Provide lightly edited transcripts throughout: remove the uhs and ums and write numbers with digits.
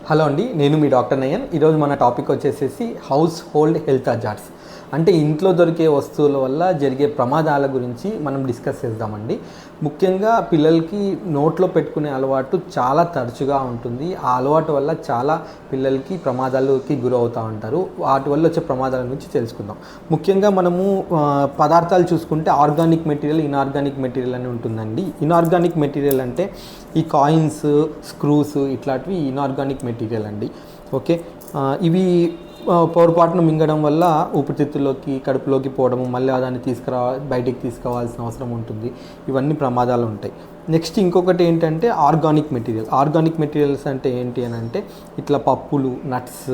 Hello అండి, నేను మీ doctor Nayan. ఈరోజు మన టాపిక్ వచ్చేసేసి హౌస్ హోల్డ్ హెల్త్ హజార్డ్స్, అంటే ఇంట్లో దొరికే వస్తువుల వల్ల జరిగే ప్రమాదాల గురించి మనం డిస్కస్ చేద్దామండి. ముఖ్యంగా పిల్లలకి నోట్లో పెట్టుకునే అలవాటు చాలా తరచుగా ఉంటుంది. ఆ అలవాటు వల్ల చాలా పిల్లలకి ప్రమాదాలకి గురవుతూ ఉంటారు. వాటి వల్ల వచ్చే ప్రమాదాల గురించి తెలుసుకుందాం. ముఖ్యంగా మనము పదార్థాలు చూసుకుంటే ఆర్గానిక్ మెటీరియల్, ఇన్ఆర్గానిక్ మెటీరియల్ అని ఉంటుందండి. ఇన్ఆర్గానిక్ మెటీరియల్ అంటే ఈ కాయిన్స్, స్క్రూస్ ఇట్లాంటివి ఇన్ఆర్గానిక్ మెటీరియల్ అండి. ఓకే, ఇవి పొరపాటున మింగడం వల్ల ఊపిరితిత్తుల్లోకి, కడుపులోకి పోవడము, మళ్ళీ దాన్ని బయటికి తీసుకురావాల్సిన అవసరం ఉంటుంది. ఇవన్నీ ప్రమాదాలు ఉంటాయి. నెక్స్ట్ ఇంకొకటి ఏంటంటే ఆర్గానిక్ మెటీరియల్. ఆర్గానిక్ మెటీరియల్స్ అంటే ఏంటి అని అంటే ఇట్లా పప్పులు, నట్స్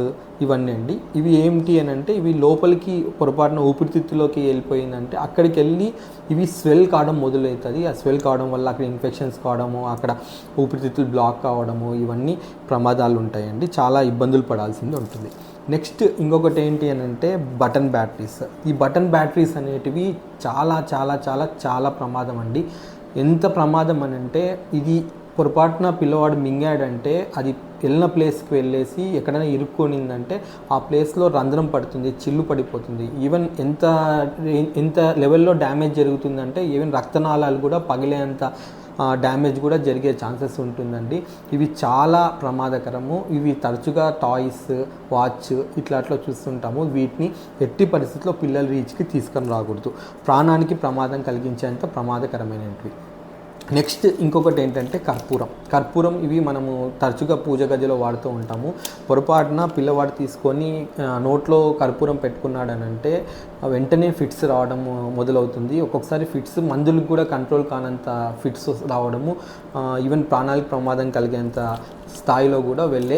ఇవన్నీ అండి. ఇవి ఏంటి అని అంటే ఇవి లోపలికి పొరపాటున ఊపిరితిత్తులోకి వెళ్ళిపోయిందంటే అక్కడికి వెళ్ళి ఇవి స్వెల్ కావడం మొదలవుతుంది. ఆ స్వెల్ కావడం వల్ల అక్కడ ఇన్ఫెక్షన్స్ కావడము, అక్కడ ఊపిరితిత్తులు బ్లాక్ కావడము, ఇవన్నీ ప్రమాదాలు ఉంటాయండి. చాలా ఇబ్బందులు పడాల్సింది ఉంటుంది. నెక్స్ట్ ఇంకొకటి ఏంటి అని అంటే బటన్ బ్యాటరీస్. ఈ బటన్ బ్యాటరీస్ అనేటివి చాలా చాలా చాలా చాలా ప్రమాదం అండి. ఎంత ప్రమాదం అని అంటే ఇది పొరపాటున పిల్లవాడు మింగాడంటే అది వెళ్ళిన ప్లేస్కి వెళ్ళేసి ఎక్కడైనా ఇరుక్కొనిందంటే ఆ ప్లేస్లో రంధ్రం పడుతుంది, చిల్లు పడిపోతుంది. ఈవెన్ ఎంత లెవెల్లో డ్యామేజ్ జరుగుతుందంటే ఈవెన్ రక్తనాళాలు కూడా పగిలేంత డ్యామేజ్ కూడా జరిగే ఛాన్సెస్ ఉంటుందండి. ఇవి చాలా ప్రమాదకరము. ఇవి తరచుగా టాయ్స్, వాచ్ ఇట్లా చూస్తుంటాము. వీటిని ఎట్టి పరిస్థితుల్లో పిల్లల రీచ్కి తీసుకొని రాకూడదు. ప్రాణానికి ప్రమాదం కలిగించేంత ప్రమాదకరమైనవి. నెక్స్ట్ ఇంకొకటి ఏంటంటే కర్పూరం. ఇవి మనము తరచుగా పూజ గదిలో వాడుతూ ఉంటాము. పొరపాటున పిల్లవాడు తీసుకొని నోట్లో కర్పూరం పెట్టుకున్నాడనంటే వెంటనే ఫిట్స్ రావడం మొదలవుతుంది. ఒక్కొక్కసారి ఫిట్స్ మందులకు కూడా కంట్రోల్ కానంత ఫిట్స్ రావడము, ఈవెన్ ప్రాణాలకు ప్రమాదం కలిగేంత స్థాయిలో కూడా వెళ్ళే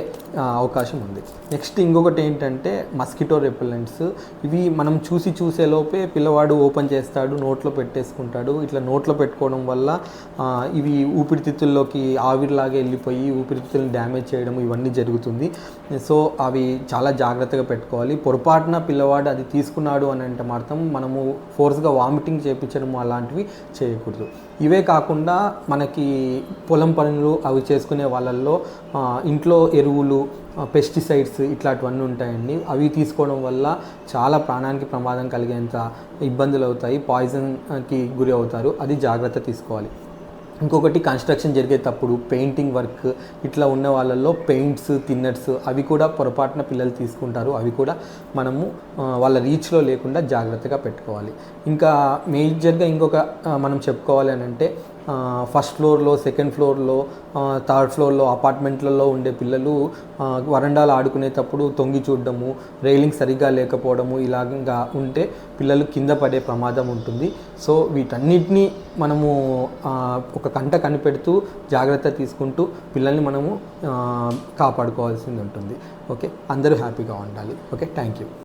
అవకాశం ఉంది. నెక్స్ట్ ఇంకొకటి ఏంటంటే మస్కిటో రెపెల్లెంట్స్. ఇవి మనం చూసేలోపే పిల్లవాడు ఓపెన్ చేస్తాడు, నోట్లో పెట్టేసుకుంటాడు. ఇట్లా నోట్లో పెట్టుకోవడం వల్ల ఇవి ఊపిరితిత్తుల్లోకి ఆవిరిలాగా వెళ్ళిపోయి ఊపిరితిత్తులను డ్యామేజ్ చేయడం ఇవన్నీ జరుగుతుంది. సో అవి చాలా జాగ్రత్తగా పెట్టుకోవాలి. పొరపాటున పిల్లవాడు అది తీసుకున్నాడు అని అంటే మాత్రం మనము ఫోర్స్గా వామిటింగ్ చేయించడం అలాంటివి చేయకూడదు. ఇవే కాకుండా మనకి పొలం పనులు అవి చేసుకునే వాళ్ళల్లో ఇంట్లో ఎరువులు, పెస్టిసైడ్స్ ఇట్లాంటివన్నీ ఉంటాయండి. అవి తీసుకోవడం వల్ల చాలా ప్రాణానికి ప్రమాదం కలిగేంత ఇబ్బందులు అవుతాయి. పాయిజన్కి గురి అవుతారు. అది జాగ్రత్త తీసుకోవాలి. ఇంకొకటి కన్స్ట్రక్షన్ జరిగేటప్పుడు పెయింటింగ్ వర్క్ ఇట్లా ఉన్న వాళ్ళల్లో పెయింట్స్, థిన్నర్స్ అవి కూడా పొరపాటున పిల్లలు తీసుకుంటారు. అవి కూడా మనము వాళ్ళ రీచ్లో లేకుండా జాగ్రత్తగా పెట్టుకోవాలి. ఇంకా మేజర్గా ఇంకొక మనం చెప్పుకోవాలి అని అంటే ఫస్ట్ ఫ్లోర్లో, సెకండ్ ఫ్లోర్లో, థర్డ్ ఫ్లోర్లో అపార్ట్మెంట్లలో ఉండే పిల్లలు వరండాలు ఆడుకునేటప్పుడు తొంగి చూడడము, రైలింగ్ సరిగ్గా లేకపోవడము ఇలాగా ఉంటే పిల్లలు కింద పడే ప్రమాదం ఉంటుంది. సో వీటన్నిటినీ మనము ఒక కంట కనిపెడుతూ జాగ్రత్త తీసుకుంటూ పిల్లల్ని మనము కాపాడుకోవాల్సింది ఉంటుంది. ఓకే, అందరూ హ్యాపీగా ఉండాలి. Okay, thank you.